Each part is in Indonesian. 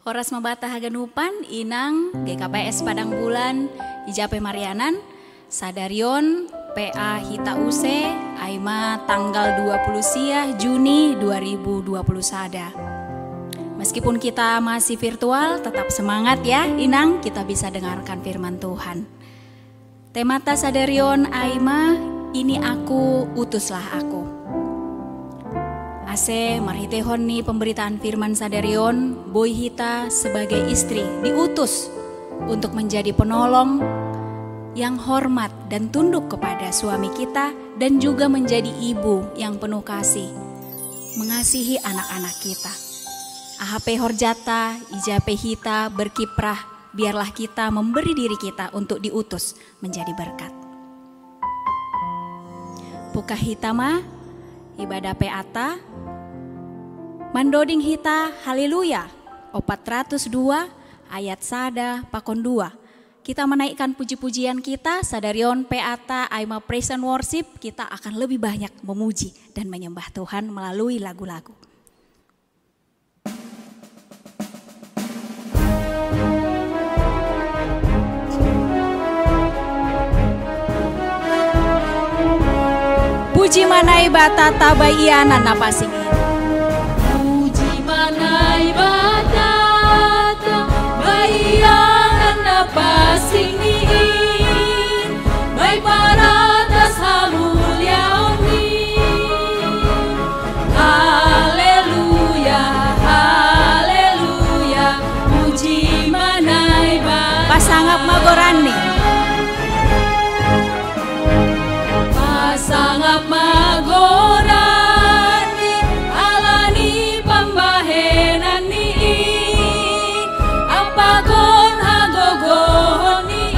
Horas Mabata Haganupan, Inang, GKPS Padang Bulan, Ijape Marianan, Sadarion, PA Hita Use, Aima tanggal 20 Siah Juni 2020 Sada. Meskipun kita masih virtual, tetap semangat ya Inang, kita bisa dengarkan firman Tuhan. Temata Sadarion Aima, ini aku, utuslah aku. Ase marhitehon ni pemberitaan firman Sadarion, Boy Hita sebagai istri diutus untuk menjadi penolong yang hormat dan tunduk kepada suami kita dan juga menjadi ibu yang penuh kasih, mengasihi anak-anak kita. AHP Horjata, Ijape Hita berkiprah, biarlah kita memberi diri kita untuk diutus menjadi berkat. Puka Hitama, ibadah peata, Mandoding Hita, haleluya, 402 ayat sada pakon 2. Kita menaikkan puji-pujian kita, Sadarion Peata Aima Praise and Worship, kita akan lebih banyak memuji dan menyembah Tuhan melalui lagu-lagu. Puji manai bata tabai iana napasingin. Puji manai bata tabai iana napasingin. Bai paratas hamulia oni. Haleluya, haleluya. Puji manai bata. Pasangap magorani. Pasangap magorani alani pambahenan ni apagon hagogon ni.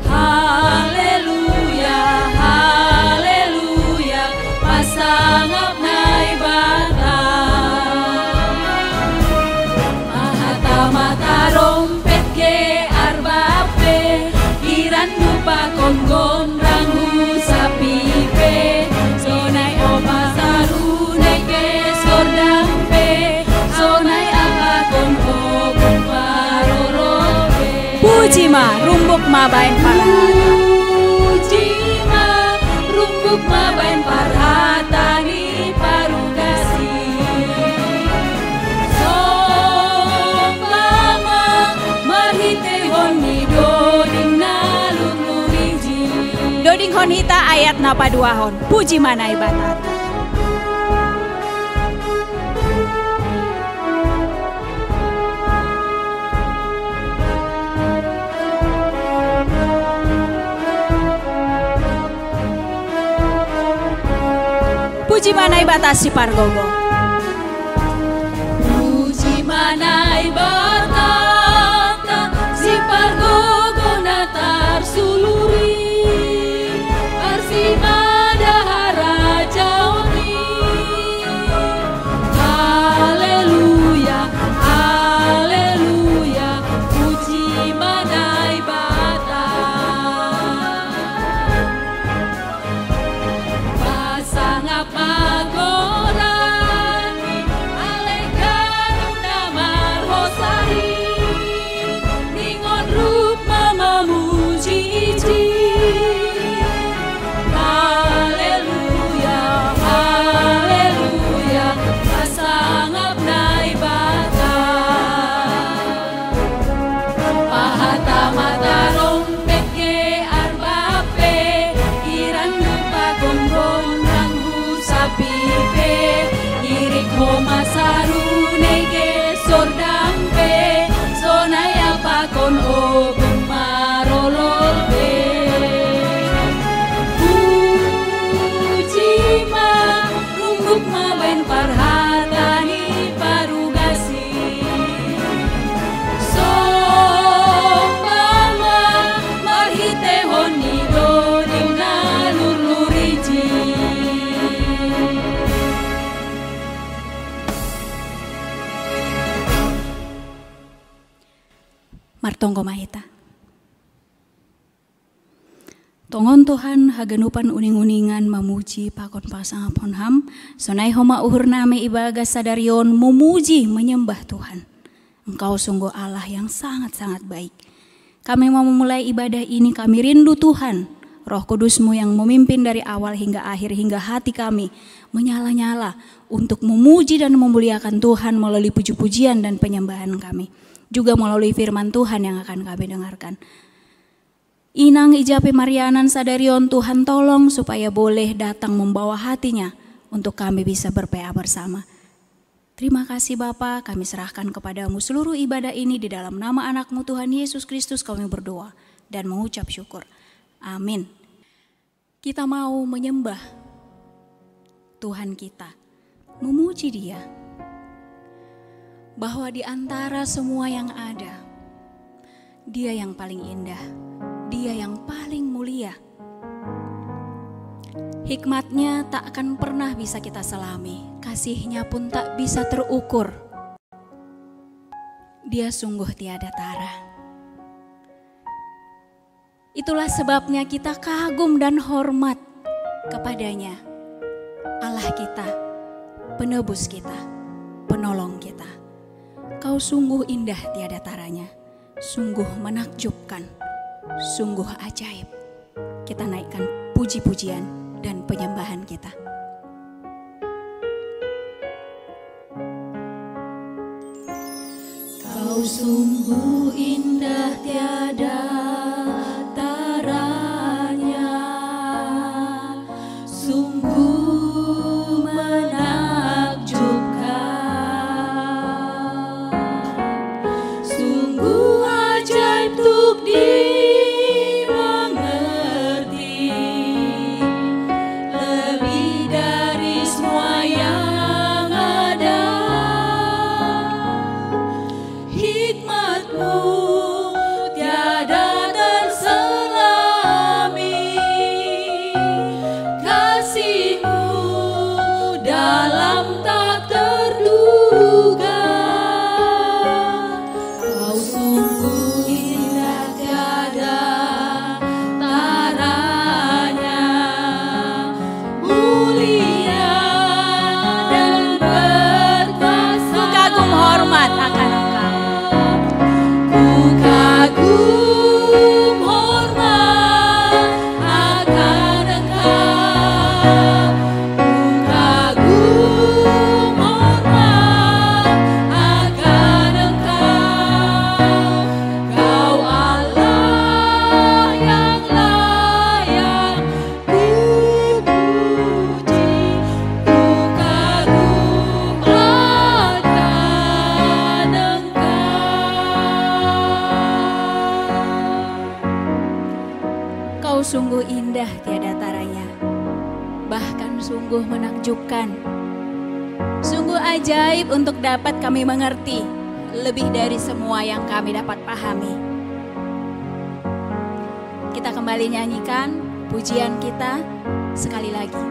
Haleluya, haleluya. Pasangap naibata mahatama tarompet ge arbape iran lupa konggon Puji ma rumbuk ma bain parhata. Puji ma rumbuk ma bain parhata ni parugasi. Songama marhitehon ni doding naluluriji. Doding hon hita ayat napa dua hon. Puji manai batata. Puji manai batasi pargogo. Puji manai batata si pargogo natar suluri. Arsimada harajaoni. Haleluya, haleluya. Puji manai batata. Pasangap magorani tonggo mahita. Tongon Tuhan haganupan uning-uningan memuji pakon pasang apon ham. Sonai homa uhur name ibaga sadarion memuji menyembah Tuhan. Engkau sungguh Allah yang sangat-sangat baik. Kami mau memulai ibadah ini, kami rindu Tuhan. Roh Kudus-Mu yang memimpin dari awal hingga akhir, hingga hati kami menyala-nyala untuk memuji dan memuliakan Tuhan melalui puji-pujian dan penyembahan kami. Juga melalui firman Tuhan yang akan kami dengarkan. Inang Ijape Marianan Sadarion, Tuhan tolong supaya boleh datang membawa hatinya untuk kami bisa berPA bersama. Terima kasih Bapa, kami serahkan kepadamu seluruh ibadah ini di dalam nama anak-Mu Tuhan Yesus Kristus kami berdoa dan mengucap syukur. Amin. Kita mau menyembah Tuhan kita, memuji Dia. Bahwa di antara semua yang ada, Dia yang paling indah, Dia yang paling mulia. Hikmat-Nya tak akan pernah bisa kita selami, kasih-Nya pun tak bisa terukur. Dia sungguh tiada tara. Itulah sebabnya kita kagum dan hormat kepadanya, Allah kita, penebus kita, penolong kita. Kau sungguh indah tiada taranya, sungguh menakjubkan, sungguh ajaib. Kita naikkan puji-pujian dan penyembahan kita. Kau sungguh indah tiada taranya, sungguh menakjubkan, sungguh ajaib untuk dimengerti, lebih dari semua yang ada. Hikmat-Mu tiada terselami, kasih-Mu dalam tak terduga. Kau sungguh indah tiada taranya, mulia dan berkuasa. Kagum hormat akan Engkau. Ku kagum hormat akan Engkau. Ku kagum hormat akan Engkau. Kau Allah yang layak dipuji. Ku kagum akan Engkau. Kau sungguh indah tiada taranya, bahkan sungguh menakjubkan, sungguh ajaib untuk dapat kami mengerti, lebih dari semua yang kami dapat pahami. Kita kembali nyanyikan pujian kita sekali lagi.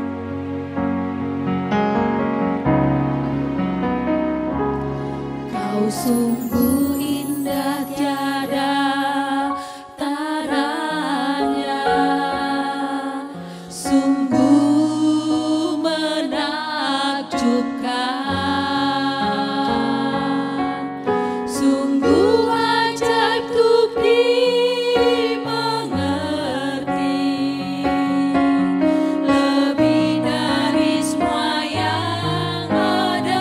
Kau sungguh indah tiada taranya, sungguh menakjubkan, sungguh ajaib untuk dimengerti, lebih dari semua yang ada.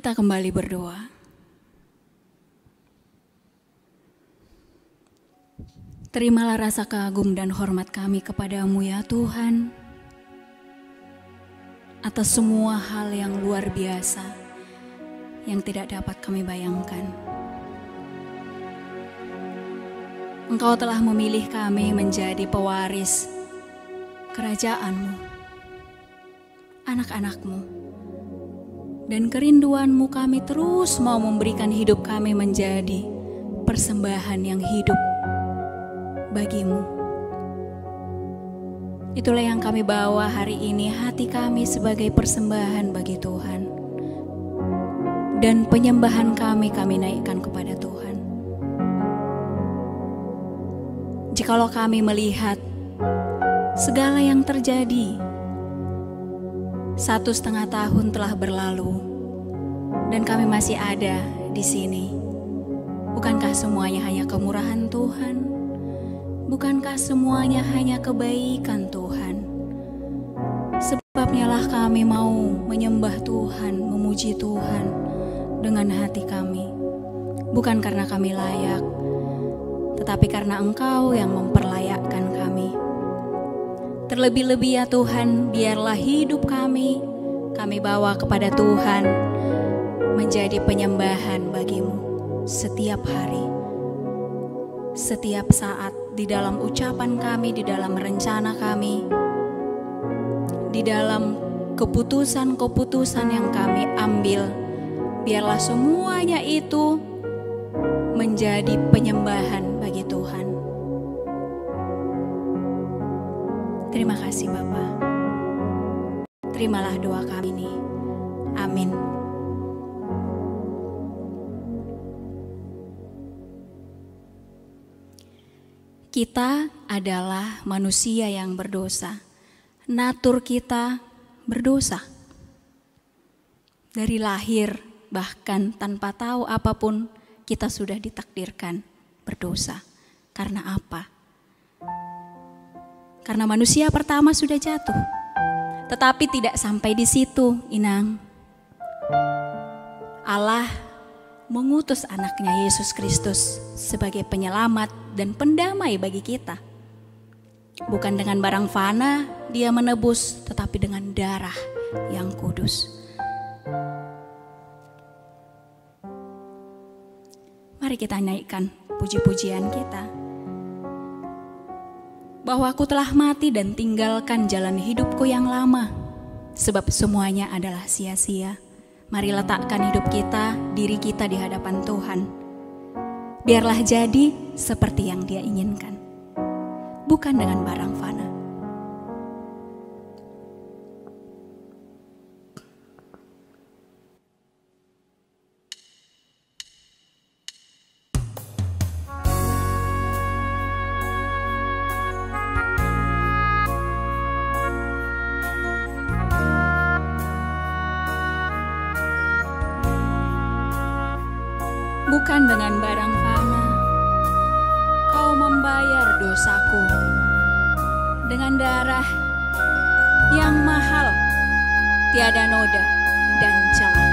Kita kembali berdoa. Terimalah rasa kagum dan hormat kami kepadamu ya Tuhan, atas semua hal yang luar biasa yang tidak dapat kami bayangkan. Engkau telah memilih kami menjadi pewaris kerajaan-Mu, anak-anak-Mu. Dan kerinduan-Mu kami terus mau memberikan hidup kami menjadi persembahan yang hidup bagi-Mu. Itulah yang kami bawa hari ini, hati kami sebagai persembahan bagi Tuhan. Dan penyembahan kami naikkan kepada Tuhan. Jikalau kami melihat segala yang terjadi, 1,5 tahun telah berlalu dan kami masih ada di sini. Bukankah semuanya hanya kemurahan Tuhan? Bukankah semuanya hanya kebaikan Tuhan? Sebabnya lah kami mau menyembah Tuhan, memuji Tuhan dengan hati kami. Bukan karena kami layak, tetapi karena Engkau yang memperlayakkan kami. Terlebih-lebih ya Tuhan, biarlah hidup kami bawa kepada Tuhan menjadi penyembahan bagi-Mu setiap hari, setiap saat, di dalam ucapan kami, di dalam rencana kami, di dalam keputusan-keputusan yang kami ambil. Biarlah semuanya itu menjadi penyembahan bagi Tuhan. Terima kasih Bapa. Terimalah doa kami ini. Amin. Kita adalah manusia yang berdosa. Natur kita berdosa. Dari lahir, bahkan tanpa tahu apapun, kita sudah ditakdirkan berdosa. Karena apa? Karena manusia pertama sudah jatuh. Tetapi tidak sampai di situ, Inang. Allah mengutus anaknya Yesus Kristus sebagai penyelamat dan pendamai bagi kita. Bukan dengan barang fana Dia menebus, tetapi dengan darah yang kudus. Mari kita naikkan puji-pujian kita. Bahwa aku telah mati dan tinggalkan jalan hidupku yang lama, sebab semuanya adalah sia-sia. Mari letakkan hidup kita, diri kita di hadapan Tuhan. Biarlah jadi seperti yang Dia inginkan, bukan dengan barang fana. Bukan dengan barang fana Kau membayar dosaku, dengan darah yang mahal, tiada noda dan celah.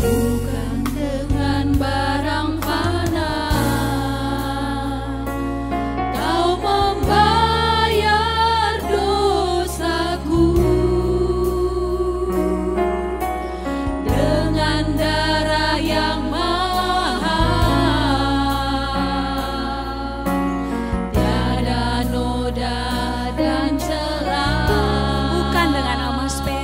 Bukan dengan barang fana Kau membayar dosaku, dengan darah yang mahal, tiada noda dan celah. Bukan dengan amal spesial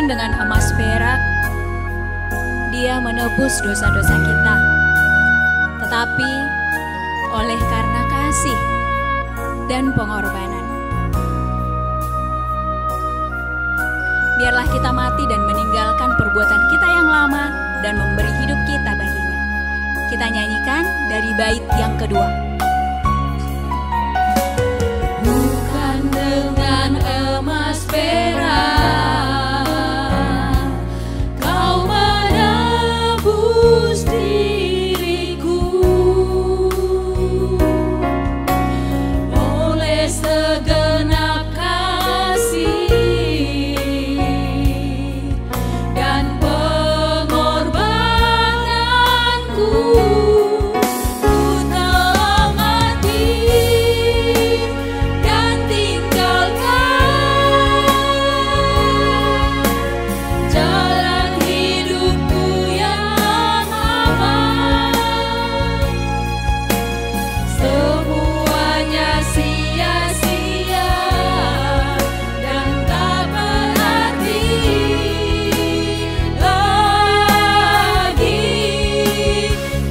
bukan dengan emas perak Dia menebus dosa-dosa kita, tetapi oleh karena kasih dan pengorbanan. Biarlah kita mati dan meninggalkan perbuatan kita yang lama dan memberi hidup kita baginya. Kita nyanyikan dari bait yang kedua. Bukan dengan emas perak Kau menebus diriku, oleh segenap kasih dan pengorbananku. Ku telah mati dan tinggalkan jalan hidupku yang aman. Semuanya sia-sia dan tak berarti lagi.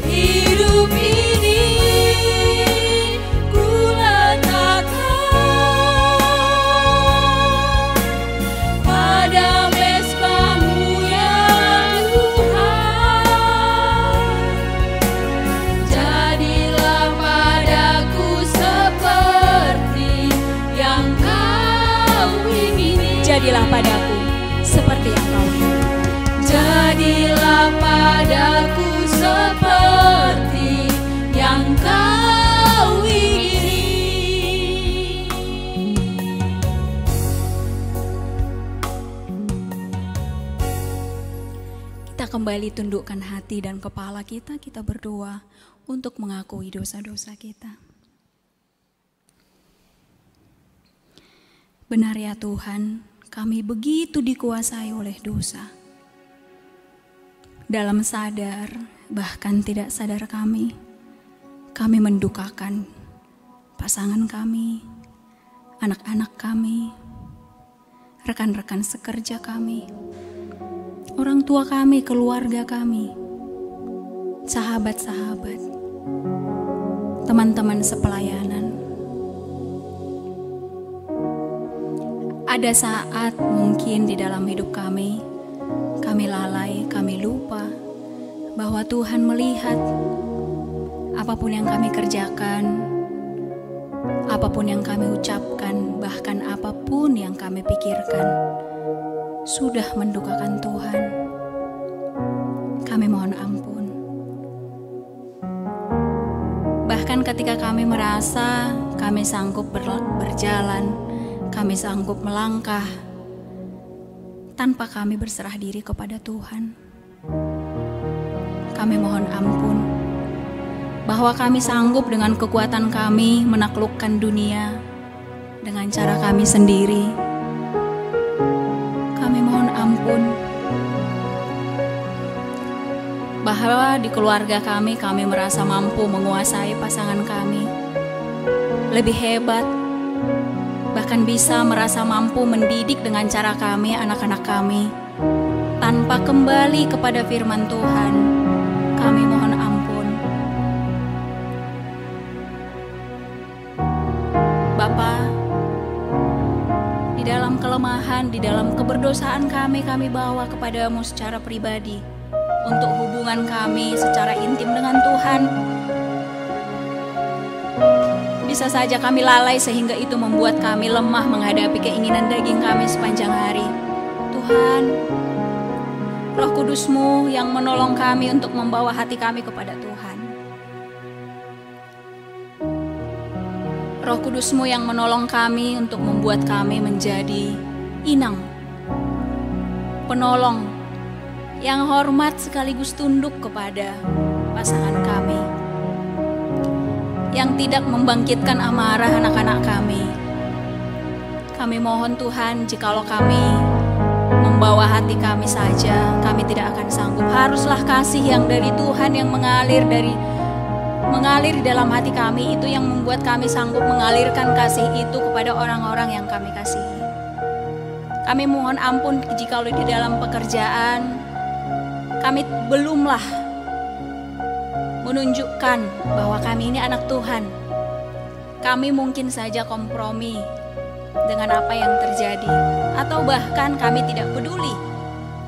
Hidup ini ku letakkan pada mezbah-Mu ya Tuhan. Jadilah padaku seperti yang Kau ingini. Jadilah padaku seperti yang Kau ingini. Jadilah padaku seperti yang Kau ingini. Kita kembali tundukkan hati dan kepala kita berdoa untuk mengakui dosa-dosa kita. Benar ya Tuhan, kami begitu dikuasai oleh dosa. Dalam sadar, bahkan tidak sadar kami mendukakan pasangan kami, anak-anak kami, rekan-rekan sekerja kami, orang tua kami, keluarga kami, sahabat-sahabat, teman-teman sepelayanan. Ada saat mungkin di dalam hidup kami lalai, kami lupa bahwa Tuhan melihat apapun yang kami kerjakan, apapun yang kami ucapkan, bahkan apapun yang kami pikirkan, sudah mendukakan Tuhan. Kami mohon ampun. Bahkan ketika kami merasa kami sanggup berjalan, kami sanggup melangkah tanpa kami berserah diri kepada Tuhan. Kami mohon ampun bahwa kami sanggup dengan kekuatan kami menaklukkan dunia dengan cara kami sendiri. Kami mohon ampun bahwa di keluarga kami merasa mampu menguasai pasangan kami lebih hebat, bahkan bisa merasa mampu mendidik dengan cara kami, anak-anak kami, tanpa kembali kepada firman Tuhan. Kami mohon ampun. Bapa, di dalam kelemahan, di dalam keberdosaan kami bawa kepadamu secara pribadi, untuk hubungan kami secara intim dengan Tuhan. Bisa saja kami lalai sehingga itu membuat kami lemah menghadapi keinginan daging kami sepanjang hari. Tuhan, Roh Kudus-Mu yang menolong kami untuk membawa hati kami kepada Tuhan. Roh Kudus-Mu yang menolong kami untuk membuat kami menjadi inang, penolong yang hormat sekaligus tunduk kepada pasangan kami, yang tidak membangkitkan amarah anak-anak kami. Kami mohon Tuhan, jikalau kami membawa hati kami saja, kami tidak akan sanggup. Haruslah kasih yang dari Tuhan yang mengalir di dalam hati kami, itu yang membuat kami sanggup mengalirkan kasih itu kepada orang-orang yang kami kasihi. Kami mohon ampun jika di dalam pekerjaan kami belumlah menunjukkan bahwa kami ini anak Tuhan. Kami mungkin saja kompromi dengan apa yang terjadi, atau bahkan kami tidak peduli.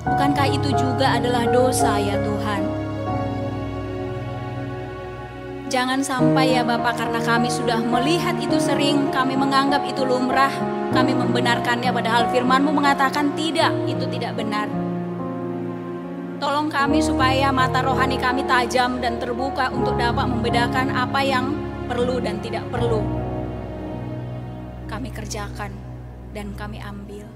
Bukankah itu juga adalah dosa ya Tuhan? Jangan sampai ya Bapa, karena kami sudah melihat itu sering, kami menganggap itu lumrah, kami membenarkannya, padahal firman-Mu mengatakan tidak, itu tidak benar. Tolong kami supaya mata rohani kami tajam dan terbuka untuk dapat membedakan apa yang perlu dan tidak perlu kami kerjakan dan kami ambil.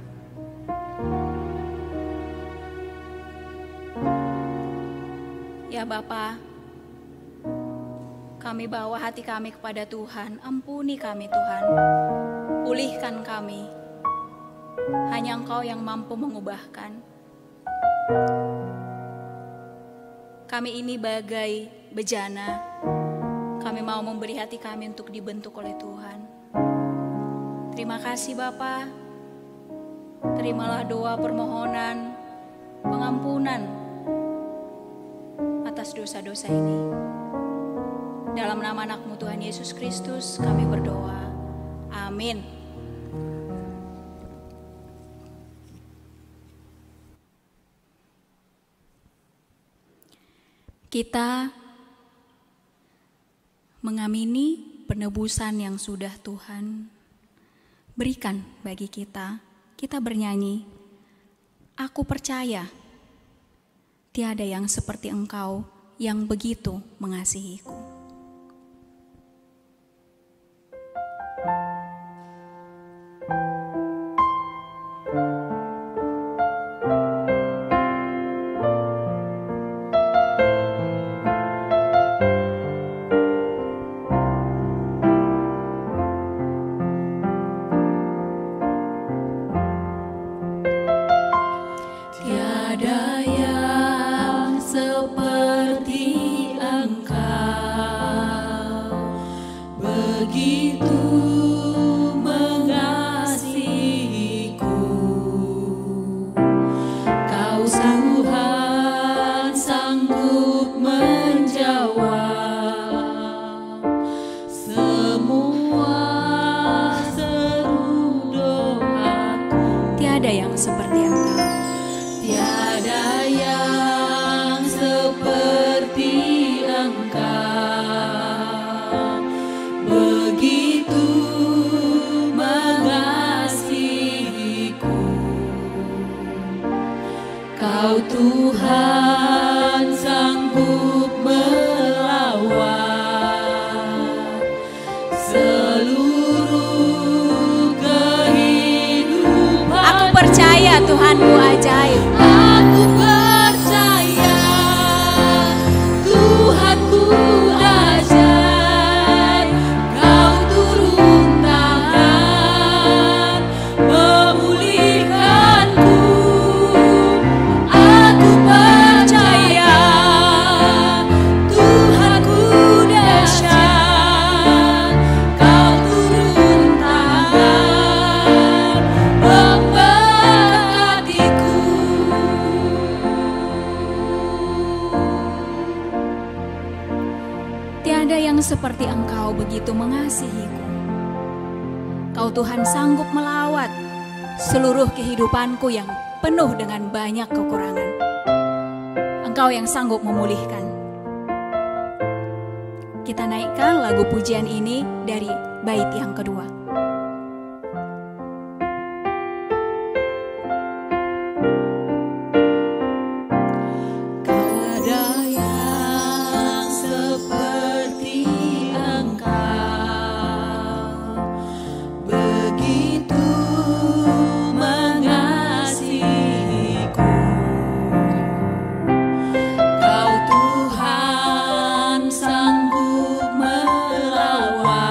Ya Bapa, kami bawa hati kami kepada Tuhan. Ampuni kami Tuhan, pulihkan kami. Hanya Engkau yang mampu mengubahkan. Kami ini bagai bejana. Kami mau memberi hati kami untuk dibentuk oleh Tuhan. Terima kasih Bapa. Terimalah doa permohonan pengampunan atas dosa-dosa ini. Dalam nama anak-Mu Tuhan Yesus Kristus kami berdoa. Amin. Kita mengamini penebusan yang sudah Tuhan berikan bagi kita. Kita bernyanyi, aku percaya tiada yang seperti Engkau yang begitu mengasihiku. Tuhan sanggup melawat seluruh kehidupan. Aku percaya Tuhan-Mu ajaib. Aku percaya Tuhan-Ku ajaib. Kau turun tangan memulihkanku. Aku percaya Tuhan-Ku dahsyat. Kau turun tangan memberkatiku. Tiada yang seperti Engkau begitu mengasihiku. Kau Tuhan sanggup melawat seluruh kehidupanku yang penuh dengan banyak kekurangan. Engkau yang sanggup memulihkan. Kita naikkan lagu pujian ini dari bait yang kedua. Tiada yang seperti Engkau begitu mengasihiku. Kau Tuhan sanggup melawat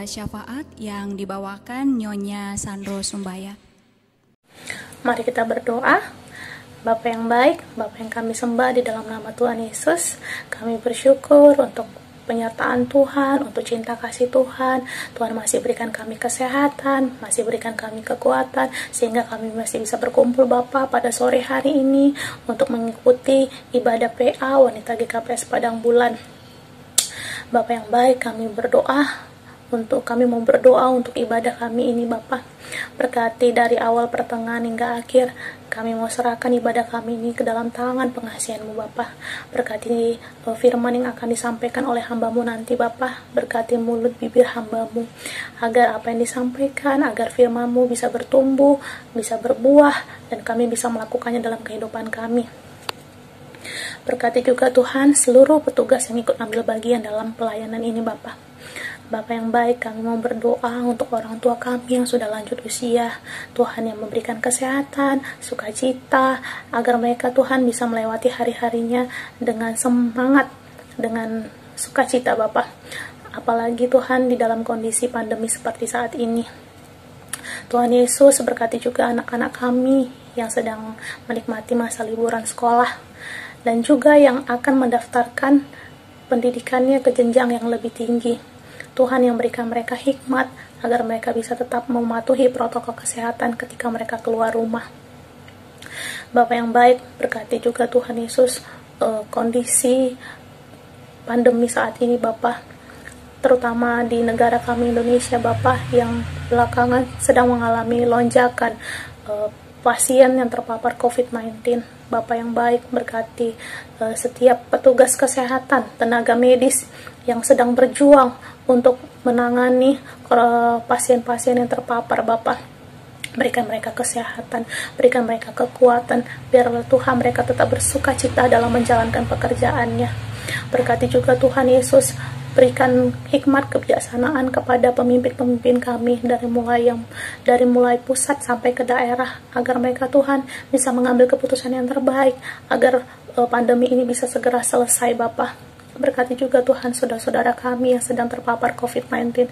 Sahabat Syafaat yang dibawakan Nyonya Sandro Sumbaya. Mari kita berdoa. Bapa yang baik, Bapa yang kami sembah di dalam nama Tuhan Yesus, kami bersyukur untuk penyertaan Tuhan, untuk cinta kasih Tuhan. Tuhan masih berikan kami kesehatan, masih berikan kami kekuatan, sehingga kami masih bisa berkumpul Bapa pada sore hari ini untuk mengikuti ibadah PA Wanita GKPS Padang Bulan. Bapa yang baik, kami mau berdoa untuk ibadah kami ini Bapa. Berkati dari awal pertengahan hingga akhir, kami mau serahkan ibadah kami ini ke dalam tangan pengasihan-Mu Bapa. Berkati firman yang akan disampaikan oleh hamba-Mu nanti Bapa. Berkati mulut bibir hamba-Mu, agar apa yang disampaikan, agar firman-Mu bisa bertumbuh, bisa berbuah, dan kami bisa melakukannya dalam kehidupan kami. Berkati juga Tuhan seluruh petugas yang ikut ambil bagian dalam pelayanan ini Bapa. Bapa yang baik, kami mau berdoa untuk orang tua kami yang sudah lanjut usia. Tuhan yang memberikan kesehatan, sukacita, agar mereka Tuhan bisa melewati hari-harinya dengan semangat, dengan sukacita Bapa. Apalagi Tuhan di dalam kondisi pandemi seperti saat ini. Tuhan Yesus, berkati juga anak-anak kami yang sedang menikmati masa liburan sekolah, dan juga yang akan mendaftarkan pendidikannya ke jenjang yang lebih tinggi. Tuhan yang berikan mereka hikmat agar mereka bisa tetap mematuhi protokol kesehatan ketika mereka keluar rumah. Bapa yang baik, berkati juga Tuhan Yesus kondisi pandemi saat ini Bapa, terutama di negara kami Indonesia Bapa, yang belakangan sedang mengalami lonjakan pasien yang terpapar COVID-19. Bapa yang baik, berkati setiap petugas kesehatan, tenaga medis yang sedang berjuang untuk menangani pasien-pasien yang terpapar Bapa. Berikan mereka kesehatan, berikan mereka kekuatan, biar Tuhan mereka tetap bersukacita dalam menjalankan pekerjaannya. Berkati juga Tuhan Yesus, berikan hikmat kebijaksanaan kepada pemimpin-pemimpin kami dari mulai pusat sampai ke daerah, agar mereka Tuhan bisa mengambil keputusan yang terbaik agar pandemi ini bisa segera selesai Bapa. Berkati juga Tuhan saudara-saudara kami yang sedang terpapar COVID-19,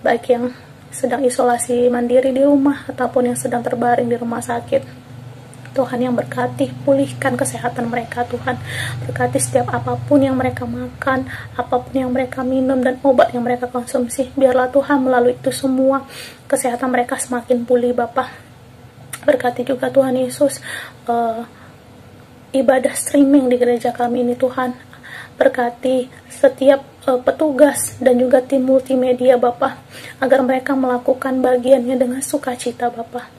baik yang sedang isolasi mandiri di rumah ataupun yang sedang terbaring di rumah sakit. Tuhan yang berkati, pulihkan kesehatan mereka Tuhan. Berkati setiap apapun yang mereka makan, apapun yang mereka minum, dan obat yang mereka konsumsi. Biarlah Tuhan melalui itu semua kesehatan mereka semakin pulih Bapa. Berkati juga Tuhan Yesus ibadah streaming di gereja kami ini Tuhan. Berkati setiap petugas dan juga tim multimedia Bapa, agar mereka melakukan bagiannya dengan sukacita Bapa.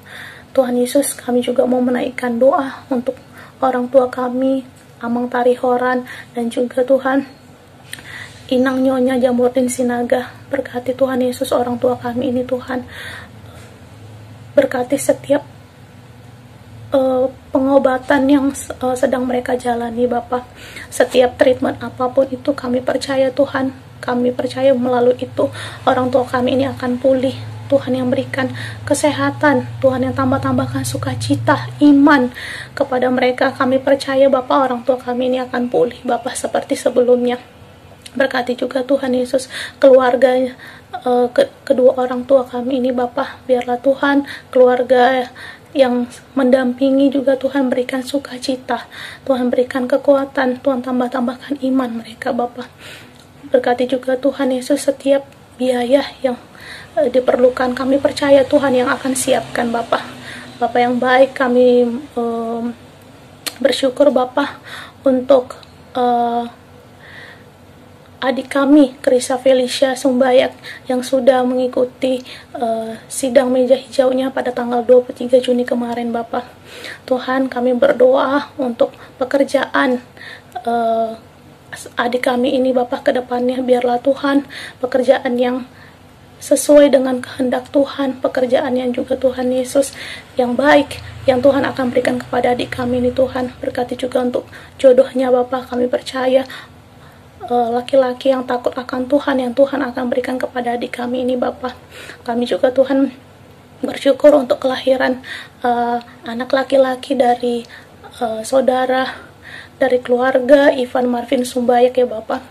Tuhan Yesus, kami juga mau menaikkan doa untuk orang tua kami, Amang Tarihoran, dan juga Tuhan Inang Nyonya Jamurdin Sinaga. Berkati Tuhan Yesus orang tua kami ini Tuhan. Berkati setiap pengobatan yang sedang mereka jalani Bapak. Setiap treatment apapun itu kami percaya Tuhan, kami percaya melalui itu orang tua kami ini akan pulih. Tuhan yang berikan kesehatan, Tuhan yang tambah-tambahkan sukacita, iman kepada mereka. Kami percaya Bapak orang tua kami ini akan pulih Bapak seperti sebelumnya. Berkati juga Tuhan Yesus keluarga kedua orang tua kami ini Bapak. Biarlah Tuhan keluarga yang mendampingi juga Tuhan berikan sukacita, Tuhan berikan kekuatan, Tuhan tambah-tambahkan iman mereka Bapak. Berkati juga Tuhan Yesus setiap biaya yang diperlukan, kami percaya Tuhan yang akan siapkan Bapak. Bapak yang baik, kami bersyukur Bapak untuk adik kami Krisa Felicia Sumbayak yang sudah mengikuti sidang meja hijaunya pada tanggal 23 Juni kemarin Bapak. Tuhan, kami berdoa untuk pekerjaan adik kami ini Bapak ke depannya. Biarlah Tuhan pekerjaan yang sesuai dengan kehendak Tuhan, pekerjaan yang juga Tuhan Yesus yang baik, yang Tuhan akan berikan kepada adik kami ini Tuhan. Berkati juga untuk jodohnya Bapak, kami percaya laki-laki yang takut akan Tuhan, yang Tuhan akan berikan kepada adik kami ini Bapak. Kami juga Tuhan bersyukur untuk kelahiran anak laki-laki dari saudara, dari keluarga Ivan Marvin Sumbayak ya Bapak.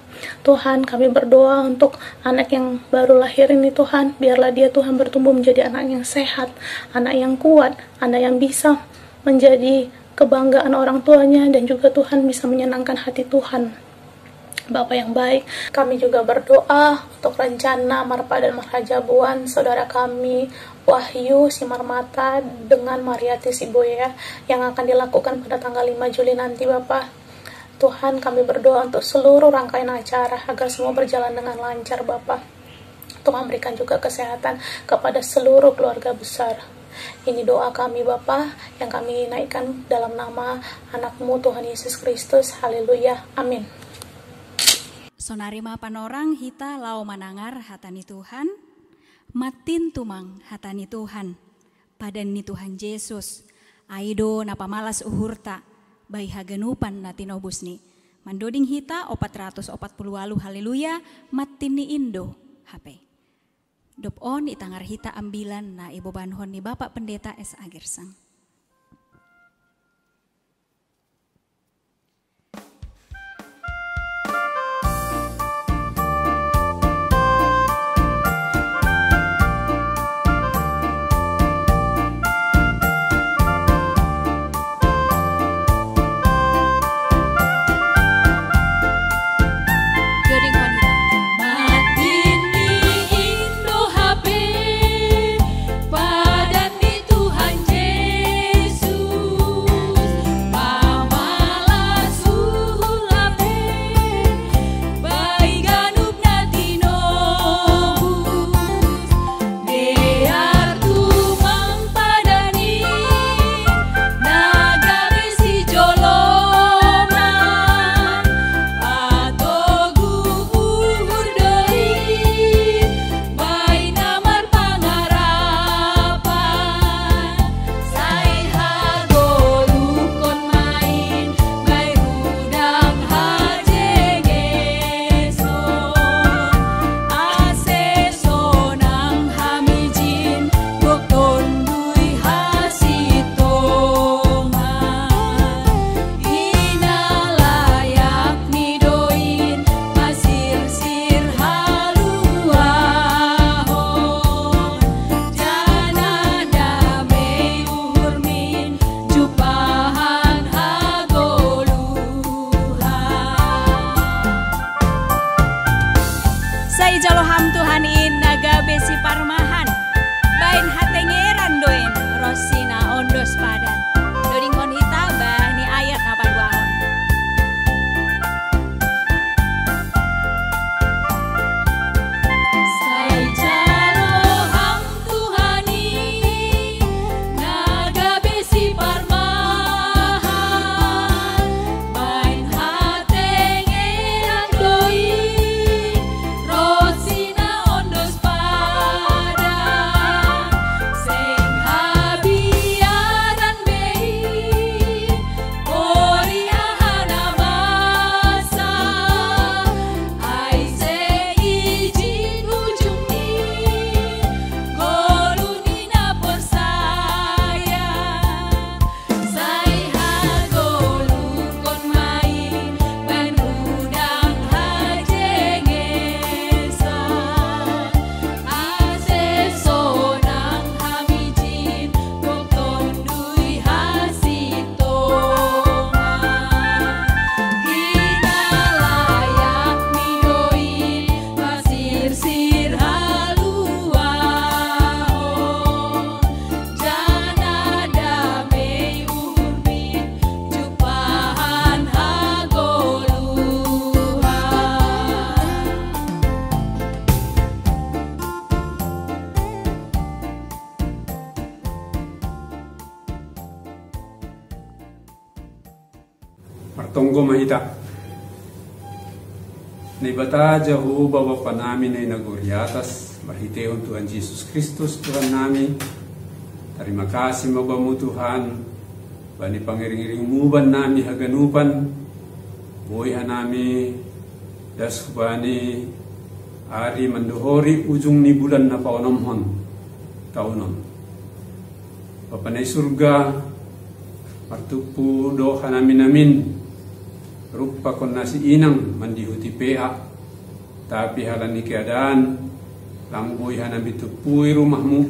Tuhan, kami berdoa untuk anak yang baru lahir ini Tuhan, biarlah dia Tuhan bertumbuh menjadi anak yang sehat, anak yang kuat, anak yang bisa menjadi kebanggaan orang tuanya, dan juga Tuhan bisa menyenangkan hati Tuhan. Bapa yang baik, kami juga berdoa untuk rencana Marpa dan Marhajabuan saudara kami Wahyu Simarmata dengan Mariati Siboya yang akan dilakukan pada tanggal 5 Juli nanti Bapak. Tuhan, kami berdoa untuk seluruh rangkaian acara agar semua berjalan dengan lancar Bapak. Tuhan berikan juga kesehatan kepada seluruh keluarga besar. Ini doa kami Bapa yang kami naikkan dalam nama anak-Mu Tuhan Yesus Kristus. Haleluya. Amin. Sonarima panorang hita lau manangar hatani Tuhan, matin tumang hatani Tuhan, padani Tuhan Yesus, aido napa malas uhurta, bai haganupan natinobusni, mandoding hita 448 haleluya, matin ni Indo, HP. Dop on itangar hita ambilan na ibo banhon ni Bapak Pendeta S. Agersang. Jaloham Tuhan in naga besi parmahan bain hatengeran doen Rosina ondos padan doding hon hita bah ni ayat napa duahon. Sai jaloham Tuhan in naga besi parmahan bain hatengeran doi Martonggo mahita. Naibata jahu bawa panami na inaguriatas mahiteon Tuhan Yesus Kristus Tuhan nami. Terima kasih mabamu Tuhan. Bani pangiring-iring ban nami haganupan. Buhay nami das bani ari mandohori ujung ni bulan na paunomhon taunon. Papanay surga martupu doha namin rupa kon nasi inang mandihuti PA Tapi halani keadaan langboy hanami tupui rumahmu,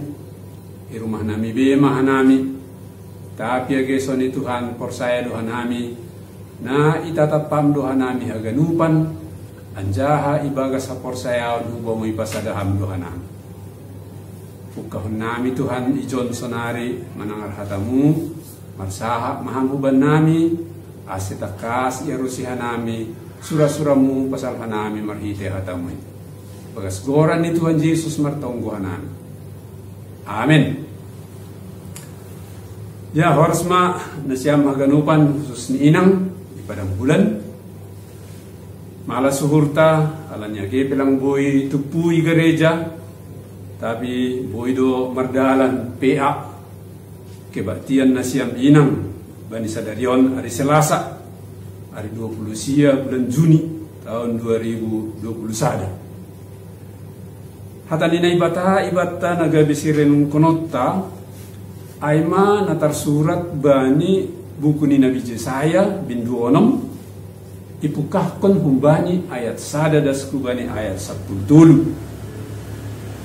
rumah nami bema hanami. Tapi ageson ni Tuhan persaya doa nami, na itatapam doa nami haganupan, anjaha ibaga sa persaya hubo mo ipasadaham doa nami. Pukahon nami Tuhan ijon sonari manangar hatamu, marsaha mahamhuban nami, asitakas iarusihan nami, surah-surahmu pasal hanami marhite hatamu. Bagas goran ni Tuhan Yesus martongguhan nami. Amin. Ya, horsma na siya maganupan khusus ni inang di padang bulan. Mala suhurta alanya gepelang boy tupui gereja, tapi boy do mardalan PA kebaktian na siyam inang bani sadarion hari Selasa hari 20 sia bulan Juni tahun 2021. Hatanina ibata nagabisiren konotta aima natar surat bani buku ni Nabi Yesaya bin 26 ipukahkon humbani ayat sada dasku bani ayat 10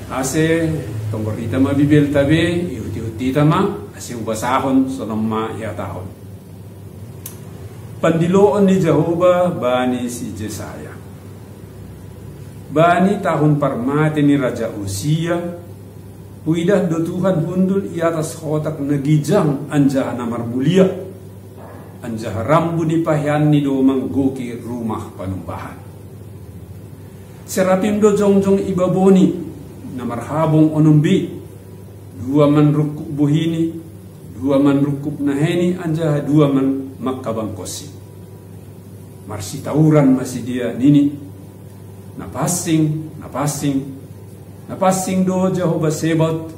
ase tongorita ma bibel tabe iuti tama ase ubasahon sonoma ya tahon pandiloon ni Jehovah bani si Yesaya bani tahun parmate ni Raja Usia Uidah do Tuhan hundul i atas kotak nagijang anjaha namar mulia anjaha rambu ni pahyan ni do manggoki rumah panumbahan. Serapim do jongjong ibaboni namar habong onumbi dua man rukuk buhini dua man rukuk naheni anjaha dua man makkabangkosi. Marsi tauran masih dia nini napasing do Jehovah Sebaot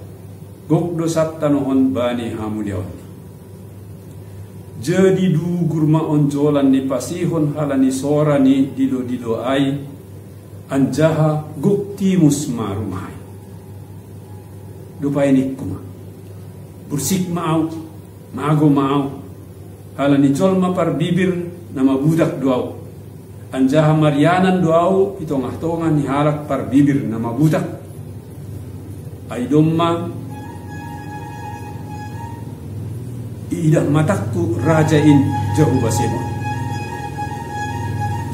gok do sabta nohon bani hamulion. Jadi du gurma onjolan ni pasihon halani sora ni dilo ai anjaha gok timus marumai. Dupai ni kuma bursik maau mago maau halani jolma par bibir nama budak doau anjaha marianan doau itongah-tongan ni halak par bibir nama budak aidomma idah matakku rajain Jehovah Sebaot.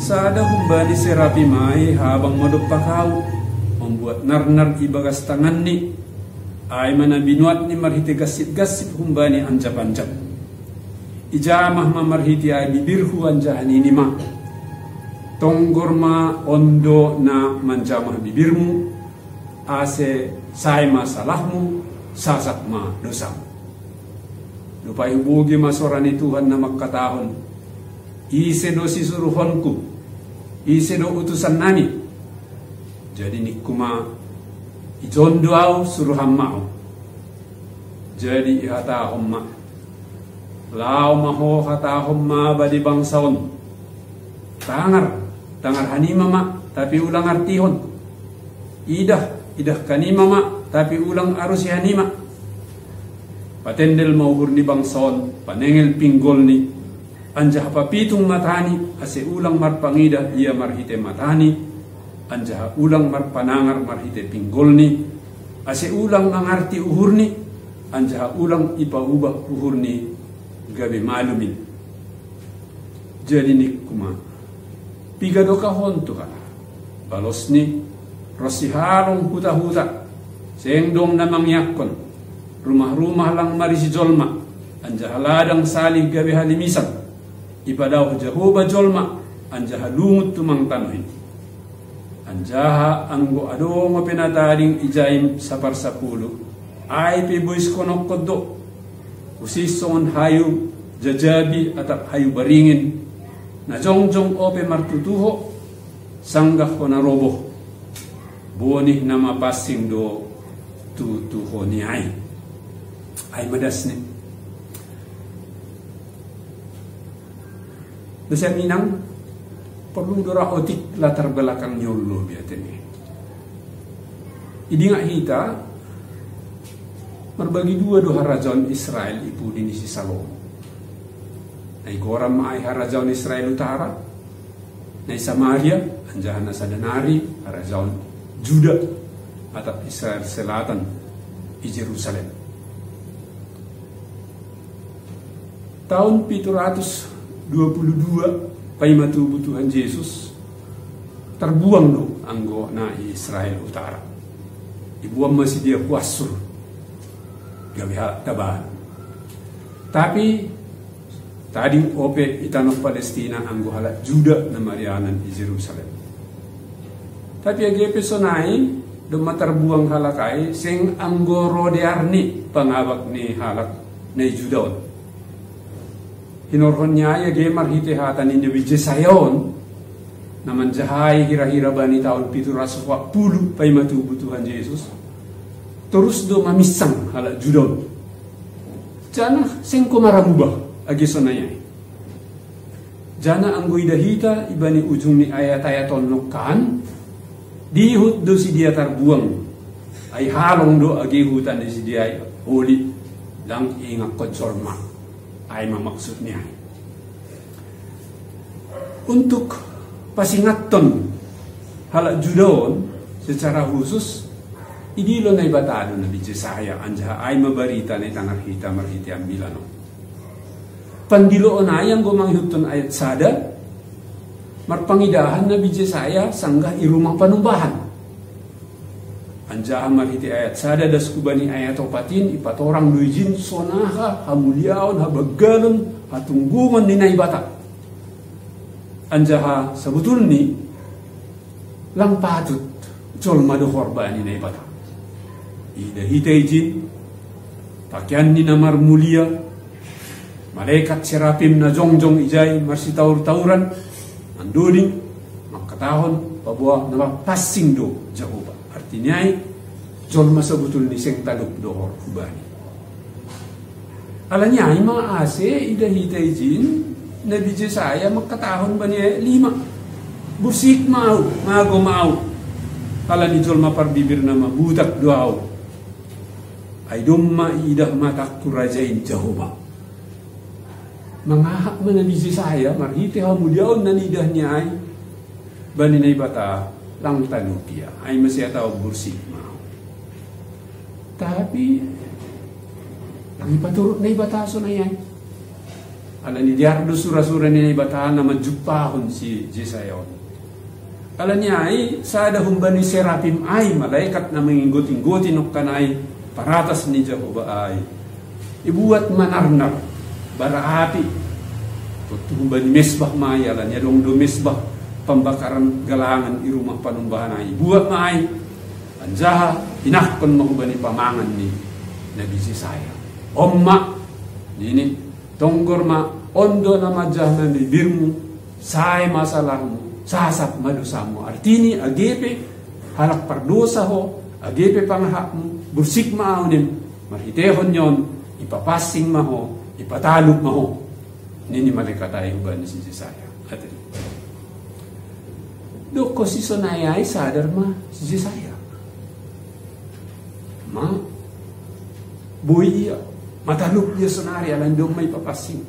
Sada humbani serapi mai habang madopakau membuat nar ibagas tangan ni ay mana binuat ni marhiti gasit humbani anjap ijamah mamarhiti ay bibirhu anjahan ini ma tonggor ma ondo na manjamah bibirmu ase say masalahmu sasak ma dosamu. Lupai hubugi masoran ni Tuhan na magkatahon ise do sisuruhonku ise do utusan nami jadi nikuma ijondo au suruhan mao jadi ihatahom ma lao maho hatahom ma badi bangsaon tangar hanima ma tapi ulang artihon idah kanima ma tapi ulang arus hanima patendel mauhur ni bangsaon panengel pinggol ni anjah papitung matani ase ulang marpangida ia marhite matani anjah ulang marpanangar marhite pinggol ni ase ulang mangarti uhur ni anjah ulang ipaubah uhur ni gabe malumin jadi ni kuma pigadoka hon Tuhan balos ni rosiharong huta-huta sengdong na mangyakon rumah-rumah lang marisi jolma anjaha ladang salig gabi halimisan ipadaw Jehovah jolma anjaha lumut tumang tanohin anjaha anggo adong penataring ijaim sapar sapulu ay piboys konok kodo usison hayu jajabi atap hayu baringin na jongjong ope martutuho sanggah ko na roboh bonih nama passing do tutuho ni ay madas ni Dasa minang perlu dora otik latar belakang nyolo biateni idi nga hita berbagi dua do harajaon Israel ipu di nisi Salomo ay goram ay harajaon Israel utara na Samaria, anjahan na sa Danari, Arazaon, Juda, at Israel Selatan, i Jerusalem. Taon 722, pay matubo Tuhan Yesus, terbuang do anggo na Israel Utara. Ibuang masih dia kuasur, gabiha tabahan. Tapi tading ope itanok Palestina anggo hala Juda na Marianan i Jerusalem. Tapi age pesonai do matarbuang halakay sing anggo rodearni pangawak ni halak na Judaon. Hinorhon niya age marhite hatan ni Nabi Jesayon naman jahay hira-hira ba ni taon 720 pay matubo Tuhan Yesus. Terus do mamisang hala Judaon. Jana sing kumaramubah agi sonayay. Jana anggoy dahita iba ni ujung ni ayat-ayaton nokan dihut do si dia tarbuang ay halong do agi hutan di si dia huli lang ingat konsorma ay mamaksud niya. Untuk pasingaton hala Judaon secara khusus idilo na ibatado na Jesaja anja ay mabarita na itanarhita marhiti ambilano. Pandiloon ay ang gumanghuton ayat sada marpangidahan na Jesaja sanggah irumang panumbahan. Anja marhiti ayat sada das kubani ayat opatin ipatorang luijin sonaha hamuliaon habaggalon hatunggungan ni naibata. Anja sabutul ni lang patut jol madu korban ni naibata. Ida hitaijin pakaian ni namar mulia malaikat serapim na jongjong ijay marsi taur-tauran anduling makatahon pabuah na passing do Jehovah. Artinya jol masabutul ni seng talup dohor kubani. Alanya ay maase ida hitaijin Nabi Jesaja makatahon ba niya 5 bursik mau mago mau kala ni jol maparbibir na mabutak duaw ay dumma idah matak kurajain Jehovah. Mangahak man Nabi Jesaja marhiti hamuliaon na nidah niya ay bani na ibata lang talupia ay masya tao bursik mau. Tapi lang ipaturot na ibataso na yan. Ala ni diardo sura-sura ni ibatahan na majupahon si Jesayon. Ala niya ay sada humbani serapim ay malaikat na manginggot-inggotin o kanay paratas ni Jehovah ay ibuat manarnar bara api humbani mesbah maya ala niya dong do mesbah pembakaran galangan i rumah panumbahan ay ibuat maay anjaha inakon mahubani pamangan ni Nabi Jesaja. Omma ini Tonggor ma ondo na majah na bibirmu, say masalahmu, sasap madosamu. Artini agepe halak pardosa ho, agepe pangahakmu, bursik maaonim, marhitehon yon, ipapasing maho, ipatalog maho. Nini malikatay uban ni si Jesaja. Atin. Doko si sonayay sadar ma si Jesaja. Ma, buhay mataluk dia sonari alan dong may papasing.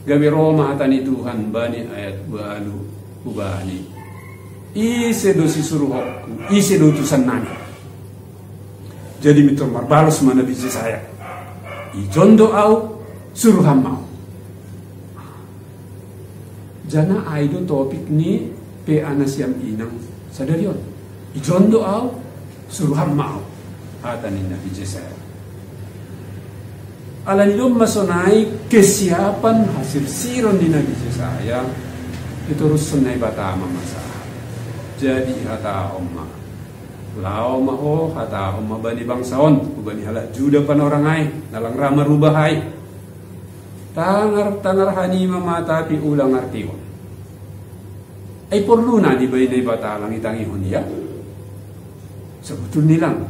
Gabi Roma hata ni Tuhan bani ayat balu ubani. Ise do si suruhokku, ise do utusan nani. Jadi mitur marbalos mana Nabi Jesaja. Ijondo au suruhan mau. Jana aido topik ni pe anasyam inang sadarion. Ijondo au suruhan mau. Hata ni Nabi Jesaja. Alan ilum masonai kesiapan hasil siron di Nabi Jesaja itu rusunai batama masalah. Jadi hata omma lao maho hata omma bani bangsaon bani halak Juda panorangai nalang rama rubahai tangar hani mamata pi ulang artiwan ay porluna di bani batalang itangihon ya sebetul nilang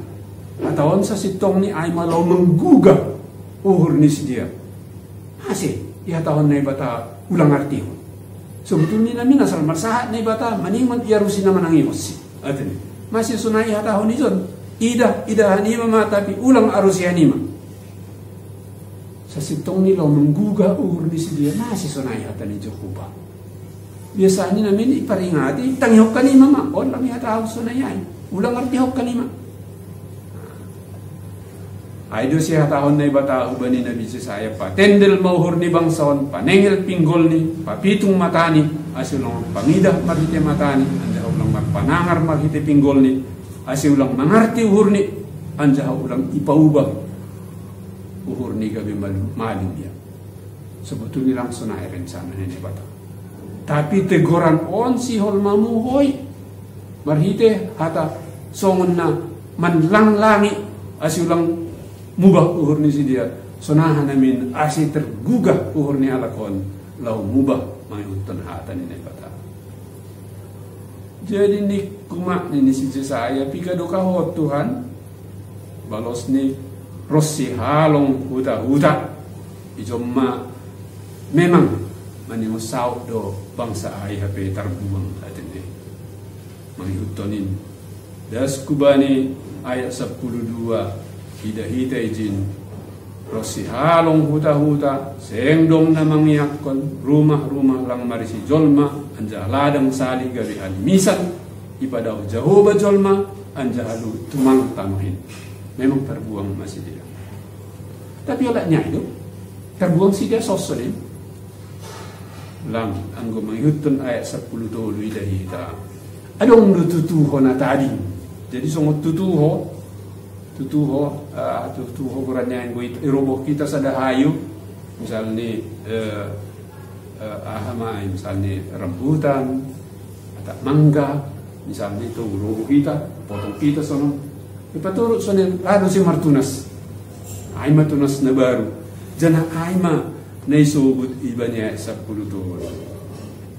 atawan sa sitong ni ay malaw menggugah uhur ni si dia masih ia tahun na ibata ulang artihon sebetulnya namin asal marsahat na ibata maningman iarusin naman ang ihos atin masih sunai ia tahun ijon ida hanima matapi ulang arusi hanima sa sitong nila menggugah uhur ni si dia masih sunai hata ni Jehovah biasanya namin iparingati, tangyok kanima ma, o lang yata ako sunayay, ulang artihok kanima. Ay do siya tahon na ibata uban ni Nabi Jesaya pa. Tendel mauhur ni bangsaon pa. Nengel pinggol ni papitung matani. Asulong pangidah marhite matani. Anja ulang marpanangar marhite pinggol ni. Asulong mangarti uhur ni. Anja ulang ipaubah uhur ni gabi malin dia. Sebetulnya langsung ay rencana ni ibata. Tapi teguran on si hol mamuhoy. Marhite hata songon na manlanglangi. Asyulang mubah uhur ni si dia. Sonahan namin asi tergugah uhur ni alakon. Lau mubah may unton hatan ni bata. Jadi ni kumak ni si Jesaya pikado kahot Tuhan. Balos ni Rossi halong huta-huta. Ijomma memang manimusaw do bangsa ay hape tarbuang atin ni. Mangihutonin. Das kubani ayat 12. Hida-hida izin Rossi halong huta-huta sengdong na mangyakon rumah-rumah lang marisi jolma anja ladang sali gabi alimisan ipadaw Jehovah jolma anja halu tumang tamahin. Memang terbuang masih dia. Tapi olaknya itu terbuang si dia sosolin lang anggo manghutun ayat 10 tolu hida-hida adong tutuho na tadi. Jadi songot tutuho kurannya yang gue iroboh kita sadahayu misalnya ahamai misalnya rambutan atau mangga misalnya itu iroboh kita potong kita sono ipaturut sono lado si martunas aima tunas na baru jana aima na isobut ibanya 10 tuh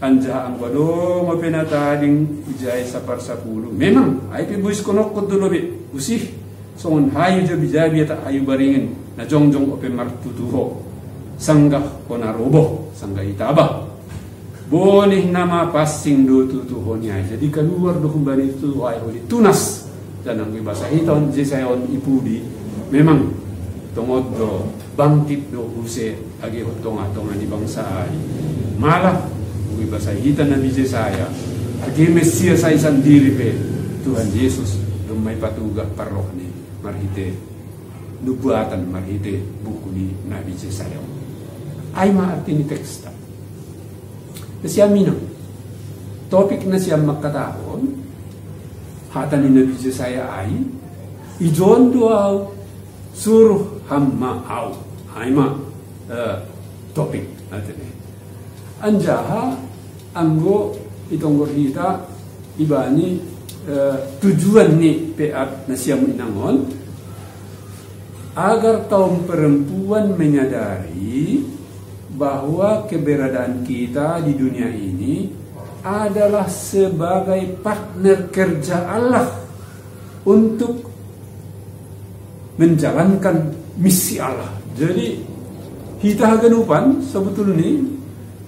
anja ang wado mapenatading ijay sa parsapulu memang ay pibuis konokot dulu be usih songon hayu jabi-jabi ta hayu baringin na jongjong ope martutuho sanggah kona roboh sanggah itaba boleh nama passing do tutuho niya jadi keluar do kembali itu ay holi tunas dan ang bahasa hiton jesayon ipudi memang tungod do bangkit do use agi hotonga-tonga di bangsa ay malah ang bahasa hiton Nabi Jesaya agi Mesias ay sendiri pe Tuhan Yesus lumay patugah paroh ni marhite nubuatan marhite buku ni Nabi Jesaya. Ay maarti ni teksta. Siya minang. Topik na siya magkataon. Hata ni Nabi Jesaya ay ijon duaw suruh hammaaw. Ay ma topik natin eh. Anjaha anggo itong gorhita ibani tujuan ni peat na siya minangon agar kaum perempuan menyadari bahwa keberadaan kita di dunia ini adalah sebagai partner kerja Allah untuk menjalankan misi Allah. Jadi kita haganupan sebetulnya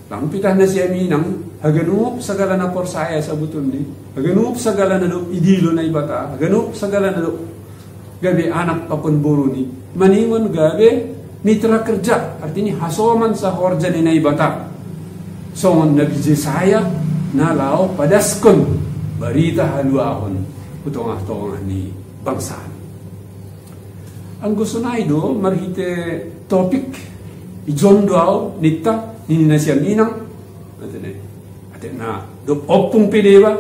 lang pitah na siya minang haganup segala na saya sebetulnya haganup segala na do idilo na ibata haganup segala na do gabi anak papun buru ni maningon gabi mitra kerja artinya hasoman sa horja ni na ibata songon Nabi Jesaya na lao padaskon barita haluahon utong-atong ni bangsa. Ang gusto na ido marhite topik ijon doaw nita nini na siya minang ate na do opung pedeba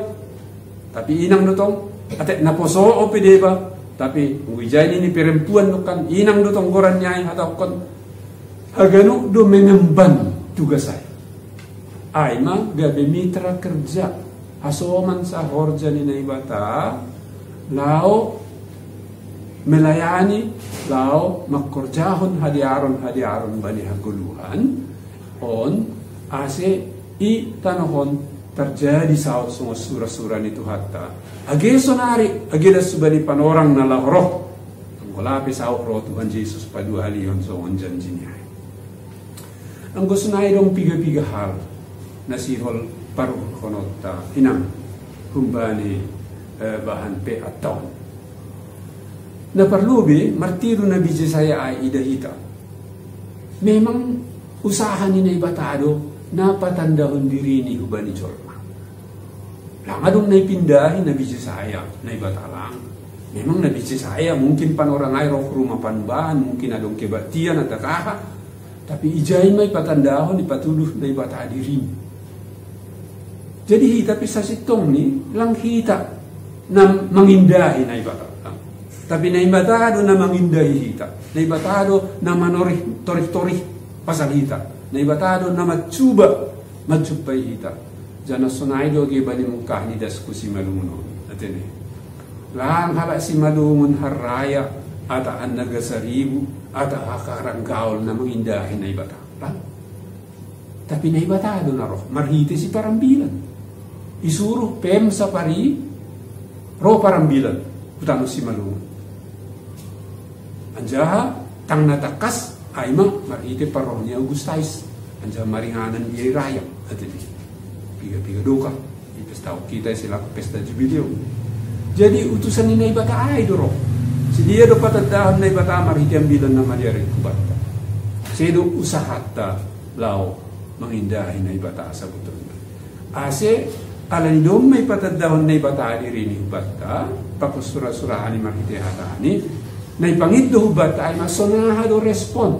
tapi inang dotong ate na poso o pedeba tapi wijay ni perempuan dokan inang dotong goran nyai atau kon hagano do mengemban tugas saya ay ma gabi mitra kerja hasoman sa horja ni naibata lao melayani lao makorjahon hadiaron bani haguluhan on ase i tanahon terjadi saut semua surah-surah itu hatta age sonari age da subani panorang na lahroh tunggolapi saut roh Tuhan Yesus padu halion songon janjinya ang gusto na idong piga-piga hal na sihol paruh konota inang kumbani bahan pe ataw na perlubi martiru Nabi Jesaya ay idahita memang usaha ni na ibatado napatandahon diri ni hubani jorma. Langadong naipindahin na bisi saya, naibatalang. Memang na bisi saya, mungkin pan orang ay roh rumah panbahan, mungkin adong kebatian at akaha. Tapi ijain may patandahon, ipatuluh na ibata diri. Jadi hita pisa sitong ni, lang hita na mangindahi na ibata. Tapi na ibatado na mangindahi hita. Na ibatado na manorih, torih-torih pasal hita. Na ibatado na matsubay hita. Jana sunay do gibali mukah ni dasku si malungon. Atene. Lang hala si malungon haraya ata an nagasaribu ata akaranggaol na mangindahi na ibata. Lang. Tapi na ibatado na roh. Marhite si parambilan. Isuruh pem sa pari roh parambilan. Utano si malungon. Anjaha tang natakas aima marhite parohnya Augustais. Anjaha maringanan dia raya. Atene. Piga-piga doka. Ipestaw kita sila pesta jubileo. Jadi utusan ni ibata ay doro. Si dia do patandaan na ibata marhite ang bilan na mariari kubata. Sedo usahata lao mangindahi na ibata sa butol. Ase alandom may patandaan na ibata diri ni kubata pakusura-surahan ni marhite hatani na ipangiddo hubata ay masonahado respond.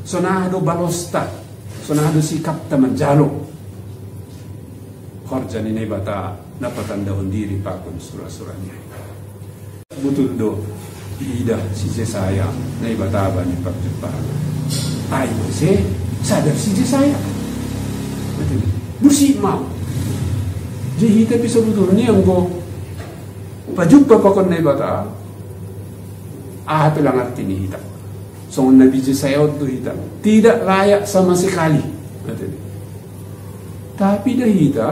Sonahado balosta. Sonahado sikap tamanjalo. Korja ni bata napatandahon diri pakon sura-suranya. Butul do ida si Jesaya na ibataba ni pagjumpahan. Ay kasi sadar si Jesaya. Busi mau. Jadi tapi sebetulnya yang go pajumpa pakon na ibata. Lang arti ni hita. So Nabi Jesaya itu hita tidak layak sama sekali. Tapi dah hita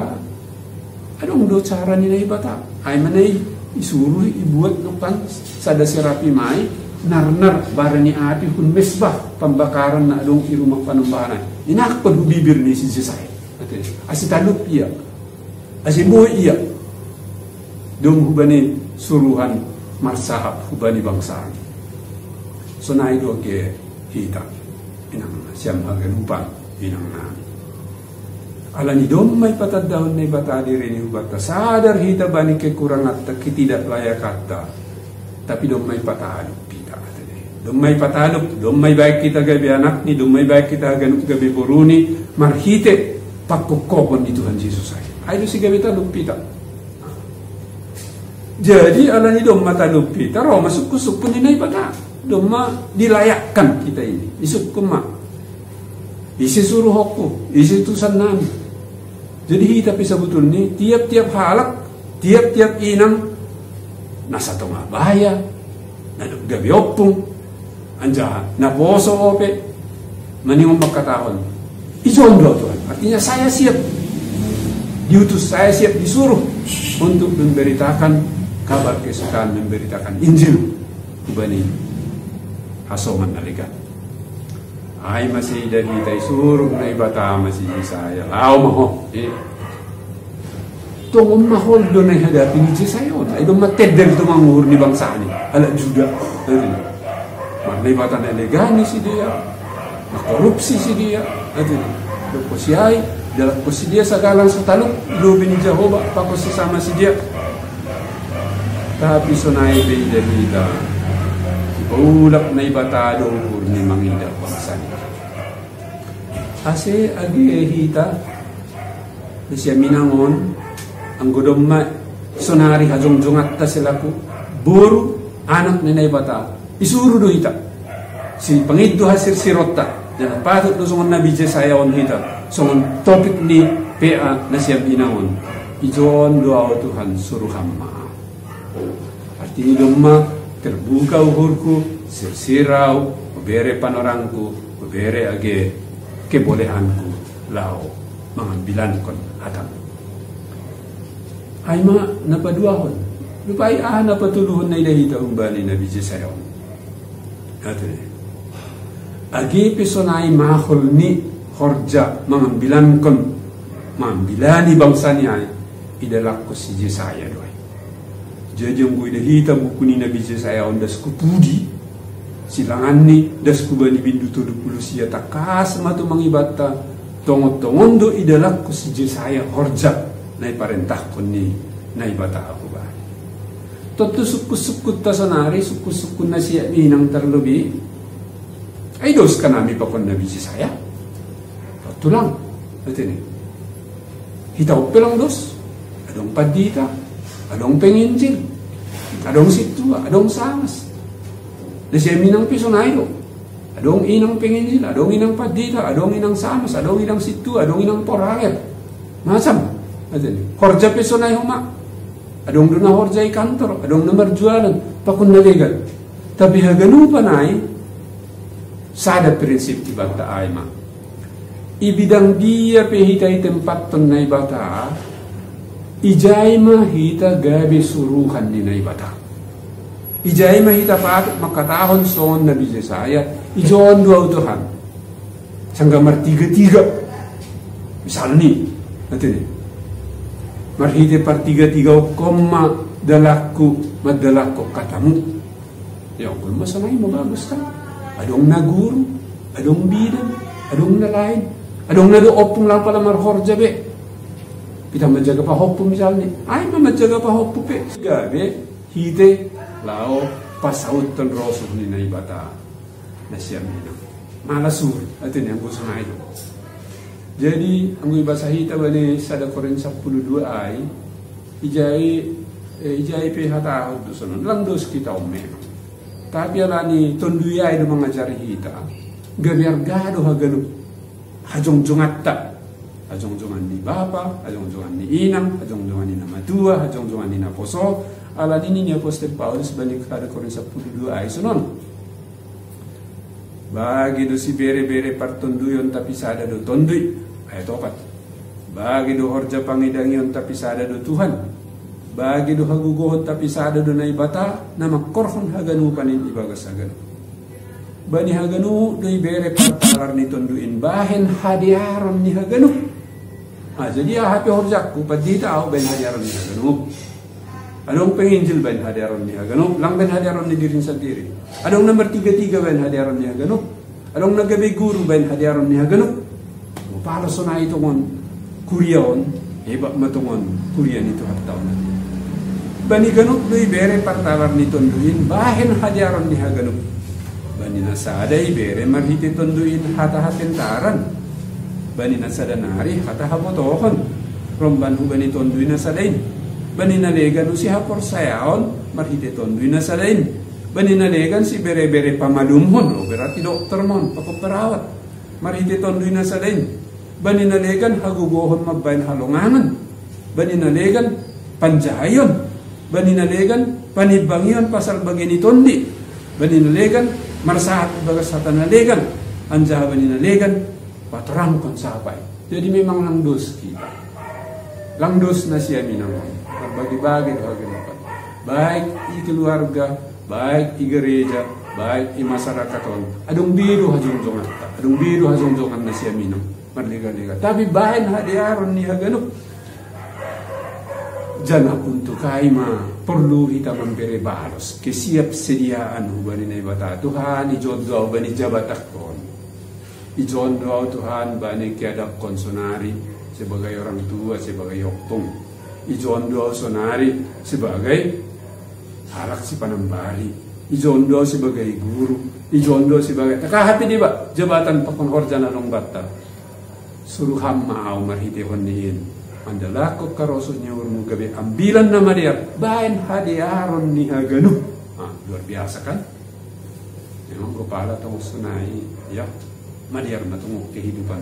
anong do cara nila ibata? Ay manay isuruh ibuat lupan sada serapi mai narnar bara ni api kun mesbah pembakaran na adong irumah panambahan. Inakpad bibir ni si Jesaya. Asi talup iya. Asi buhay iya. Dong hubani suruhan marsahap hubani bangsaan. So na ito ke hita. Inang siyam haganupan. Inang na. Alani dom may patadahon na ibata diri ni hubata. Sadar hita bani kekurangan at kitidak layak kata. Tapi dom may patalop kita. Dom may patalop. Dom may baik kita gabi anak ni. Dom may baik kita gabi buruni. Marhite pagkukopon ni Tuhan Yesus ay. Ay do si gabi talop kita. Jadi alani dom matalop kita. Roh masuk-kusuk pun na ibata. Dom dilayakkan kita ini. Isuk kuma. Isi suruh aku. Isi tusan namin. Jadi tapi sebetulnya tiap-tiap halak, tiap-tiap inang nasa tengah bahaya, nadug gabi opung, anja na poso ope, maningong magkatahon. Isondo Tuhan. Artinya saya siap diutus, saya siap disuruh untuk memberitakan kabar kesukaan, memberitakan Injil kubani hasoman nalikan. Ay masih dari tay suruh na ibata masih saya. Lao maho. Tungom mahol do na hadapi ni saya. Ay do matedel to manguhur ni bangsa ni. Ala juda. Mana ibata na legani si dia. Na korupsi si dia. Do ko siya dalam ko si dia sagalang sa taluk lubin ni Jehovah pa ko sama si dia. Tapi sonay beda kita. Ulap na ibata do ni manginda bangsa ni. Ase agi hita siya minangon ang godomma sonari hajong-jongat ta silaku buru anak ni naibata isuru do hita si pangiddo hasir sirota dan patut do songon Nabi Jesaya on hita songon topik ni PA na siya minangon ijon doa Tuhan suruh hamba artinya domma terbuka uhurku sirsirau bere panorangku bere age kebolehanku lao mangambilan kon atang ay ma napaduahon lupai napatuluhon na ilahita umbani Nabi Jesaya ate agi pisonay mahol ni horja mangambilan kon mangambilani bangsa niya idalak ko si Jesaya doy jadi yung ilahita buku ni Nabi Jesaya ondas kupudi silangan ni das kubani bindu tudu pulusia takas matu mangibata tongon-tongon do idalak ko si Jesaya horja na iparentah ko ni na ibata ako ba. Toto sukus-sukut ta sanari, sukus-sukut na siya minang terlebih. Ay dos ka nami pa kon Nabi Jesaya. Toto lang. Ito ni. Hitaw pelang dos. Adong padita. Adong penginjil. Adong situa. Adong samas. Na siya minang pisonayo. Adong inang penginjil. Adong inang padita. Adong inang samas. Adong inang situa. Adong inang porager. Masam. Ito ni. Horja pisonayo ma. Adong doon na horja kantor. Adong na marjualan. Pakun naligan. Tapi haganu pa na sada prinsip ibata ay ma. Ibidang dia pehitai tempat ton na ibata, ijay mahita gabi suruhan ni na ibata. Ijay mahita pakat makatahon son Nabi Jesaya, ijon dua utuhan. Sangga martiga-tiga. Misalnya ni, nanti ni. Marhite partiga-tiga koma dalakku madalakku katamu. Ya Allah, masalahnya mo bagus kan? Adong na guru, adong bidan, adong na lain, adong na do opung lang pala marhorja be. Kita menjaga pa hoppu misalnya, ay menjaga pa hoppu pe. Gabe hite lao pasaut ton rosuh ni na ibata na siya mina. Malasur, ato ni ang gusto na ito. Jadi ang ibasa hita ba ni sada Korin 12 ay ijay pe hatahod do sonon lang dos kita umem. Tapi alani tonduya itu mengajari kita gabiar gado haganu hajong-jongatta hajong-jongan ni bapa, hajong-jongan ni inang, hajong-jongan ni namatua, hajong-jongan ni naposo. Alani ni Apostol Paulus balik kada Korin 12 ay sunon. Bagi do si bere-bere partonduyon tapi sada do tondui ayat 4. Bagi do horja pangidangion tapi sada do Tuhan. Bagi do hagugohon tapi sada do na ibata na makorhon haganu panin ibagas haganu. Bani haganu do ibere partalar ni tonduin bahen hadiaron ni haganu. Jadi hape horjakku padita au ben hadiaron ni haganu. Adong penginjil ben hadiaron ni haganu, lang ben hadiaron ni diri sendiri. Adong nomor 33 ben hadiaron ni haganu. Adong nagabe guru ben hadiaron ni haganu. Pala sona ito ngon kuryaon hebak matungon kuryan itu hataw na. Bani ganuk do ibere partalar ni tonduin bahen hadiaron ni haganuk. Bani nasada ibere marhiti tonduin hata hatentaran. Bani nasada nari hata habotohon. Romban hu bani tonduin nasadain. Bani nalegan si hapor sayaon marhiti tonduin nasadain. Bani nalegan si bere-bere pamalumhon o berarti dokter mon papaperawat. Marhiti tonduin nasadain. Bani nalegan hagugohon magbayan halongangan. Bani nalegan panjahayon. Bani nalegan panibangyon pasal bagini tondi. Bani nalegan marsahat bagas hata nalegan. Anjaha bani nalegan patoram kon sapay. Jadi memang langdos kita. Langdos na siya minamon. Berbagi-bagi haganapan. Baik i keluarga, baik i gereja, baik i masyarakat on. Adong biru hajong-jongan. Adong biru hajong-jongan na siya minam. Marliga-liga. Tapi bahan hadiaron ni haganuk. Jana untuk kaima perlu kita memberi balos kesiap sediaan hubani na ibata Tuhan ijon doa bani jabatakon ijon doa Tuhan bani kiadak konsonari sebagai orang tua sebagai hopung ijon doa sonari sebagai halak si panambari ijon doa sebagai guru ijon doa sebagai takahati di ba jabatan pakonghorjana long batta suruh hamma au marhitehon niin andalako karosonya urmu gabe ambilan nama dia bain hadiaron ni haganu. Luar biasa kan? Memang kepala tong sunai ya madiar matungok kehidupan.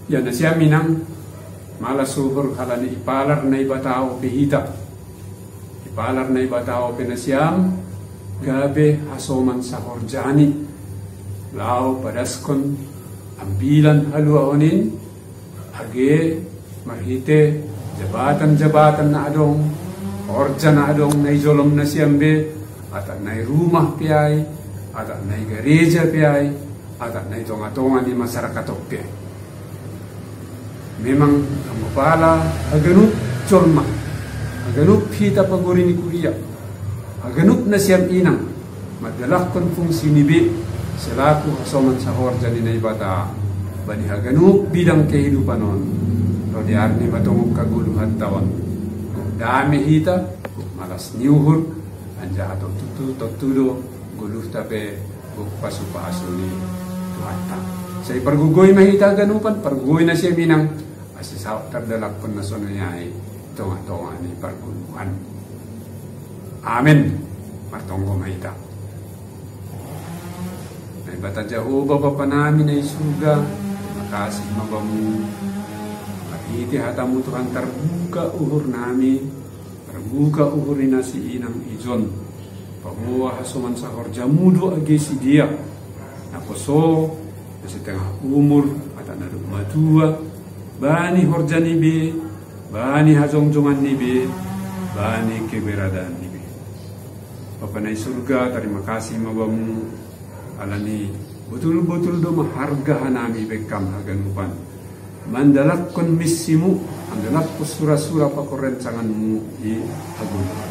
Ya nasya minang malas suhur halani ipalar na ibatao pehita. Ipalar na ibatao penasyam gabe hasoman sa horjani. Lao padaskon ambilan haluaonin age marhite jabatan-jabatan na adong orja na adong na izolom na siyambe at na rumah piyay at na gereja piyay at na itonga-tonga ni masyarakat piyay. Memang ang mapala aganup cholma aganup hita paguri ni kuliya aganup na siyam inang madalak kon fungsi ni bi selaku hasoman sa orja ni naibata bani haganuk bidang kehidupan on rodi arni batong kaguluhan tawon dami hita malas niuhur anja atau tutudo guluh tape pasu-pasu ni Tuhan ta say pergugoy mahita ganupan pergugoy na siya minang asisaw tardalak pun na sonayay tonga-tonga ni perguluhan. Amen. Martonggo mahita. Bata Jehova Bapa namin ay surga, terima kasih mabamu. Mahiti hatamu Tuhan terbuka uhur nami, terbuka uhur nasi inang ijon. Pamuwa hasuman sa horja mudo agi si dia. Nakoso, nasi tengah umur, at anaduk matua, bani horja nibi, bani hajongjongan nibi, bani keberadaan nibi. Bapa na surga, terima kasih mabamu. Alani betul-betul do maharga nami bekam haganupan mandalak kon misimu andalak ko sura-sura pakorencanganmu di hagunupan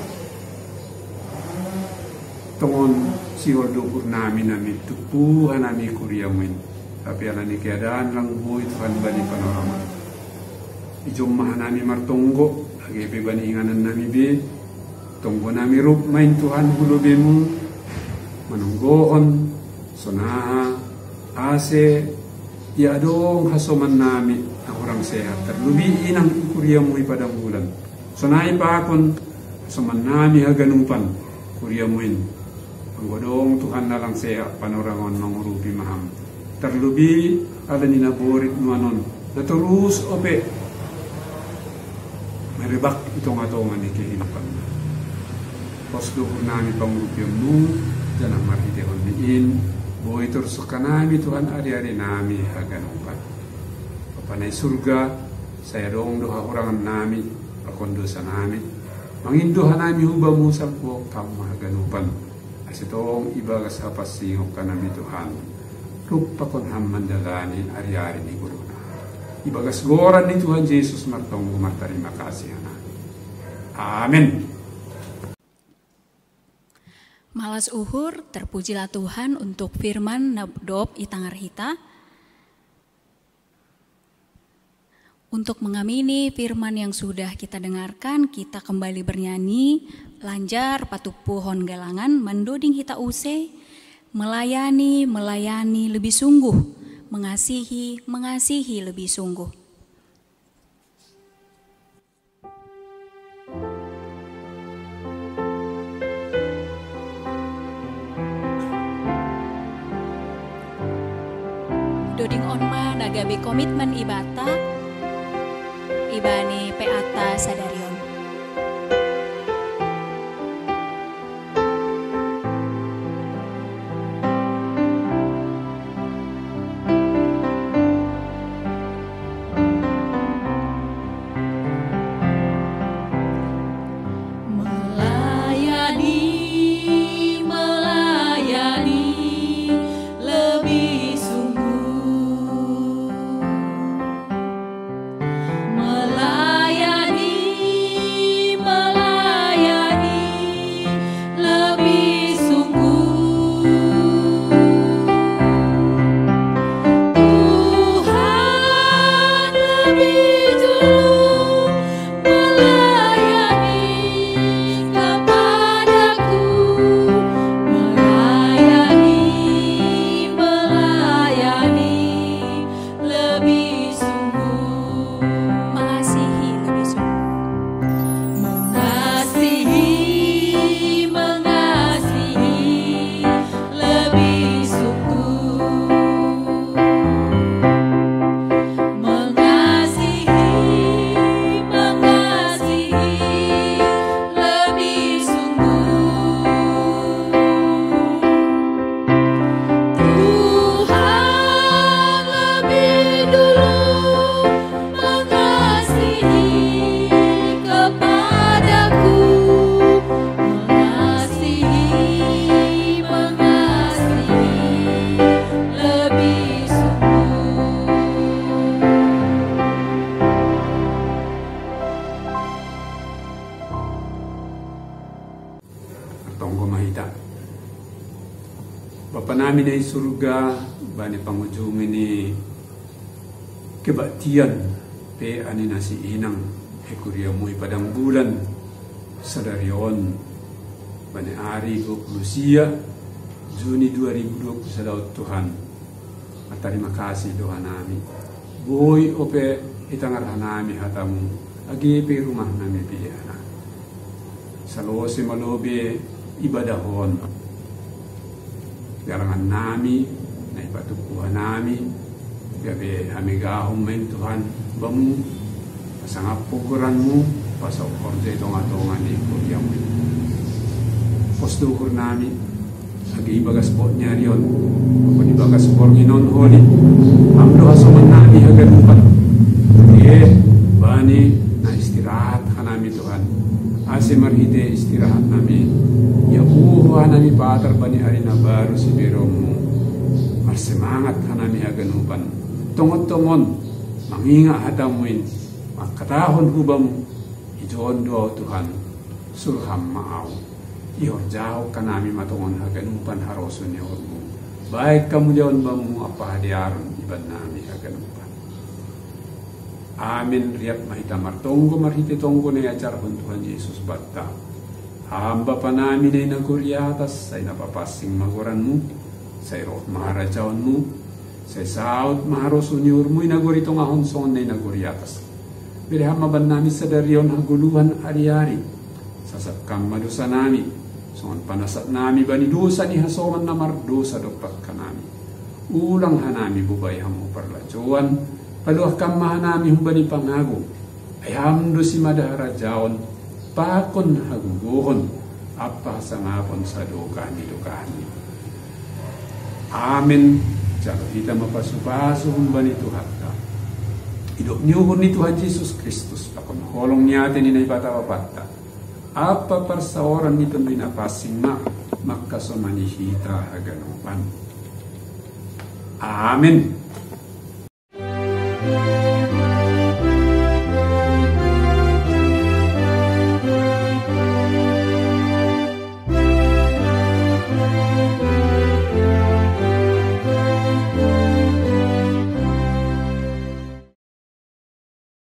tongon siwal dukur nami tupuhan nami kuriamuin tapi alani keadaan lang buhay Tuhan bani panorama ijom nami martonggo lagi bebani inganan nami be tonggo nami rup main Tuhan hulubemu manunggoon sonaha ase ya dong hasoman nami ang orang sehat terlebih inang ikuriamu ipadang bulan sonai pakon hasoman nami haganupan kuriamuin panggodong Tuhan nalang sehat panorangon nong rupi maham terlebih ada nina borit nuanon na terus ope meribak itong-atongan ni kehidupan pos dukur nami pangrupiamu janang marhitehon diin boy tursukan nami Tuhan ari-ari nami haganupan papanay surga saya dong doha orangan nami pakondosa nami mangindoha nami hubamu sabok tamu haganupan asitong ibagas hapasingok ka nami Tuhan rupa kon mandalani ari-ari ni guru na ibagas goran ni Tuhan Yesus martong gumartarima kasih na amin. Malas uhur, terpujilah Tuhan untuk firman nabdop itangar hita. Untuk mengamini firman yang sudah kita dengarkan, kita kembali bernyanyi, lanjar patupu hon galangan, mendoding hita use, melayani lebih sungguh, mengasihi lebih sungguh. Doding onma nagabe komitmen ibata ibani peata sadarion. Bapa namin ay surga, bani pangujung ini kebaktian pe ani nasi inang ekuria mui padang bulan sadarion bani hari 20 Juni 2021 Tuhan. Terima kasih Tuhan nami. Boy ope itangar nami hatamu agi pe rumah nami piana. Salose malobe ibadahon. Garangan nami na ipatukuhan nami. Gabi hamigahong main Tuhan bamu pasangap pukuranmu pasok korja itonga-tonga ni kuriyamu. Postukur nami agi ibagas po niya riyon kung ibagas po nginon holi amdo hasoman nami haganupan bani na istirahat ka nami Tuhan ase marhite istirahat nami ya uhuha nami patar bani arina baru si beromu marsemangat ka nami haganupan tungot-tungon manginga hatamuin makatahon hubamu ijon do Tuhan surham maaw ihor jauh kanami matungon haganupan harosun yormu baik kamu jauh bamu apa hadiarun iban nami haganupan amin riap mahita martonggo marhite tonggo na acar Tuhan Yesus batta hamba panami na inaguri atas say napapasing magoranmu say roh maharajawanmu say saud maharosun yormu inaguri tongahon son na inaguri atas birham maban nami sadarion haguluhan ari-ari sasapkam madosa nami songan panasat nami bani dosa ni hasoman namar dosa dokpat kanami ulang hanami bubay hamu parlacuan paluah kamma hanami humbani pangago ayam dosi madahara jaon pakon haguguhon apa sangapon sa dokani amin jalo kita mapasupaso humbani Tuhan ka idok niuhon ni Tuhan Yesus Kristus pakon holong niyatin ni naipata-wapata apa persaoran itu minapasing maka somanihita haganupan. Amin.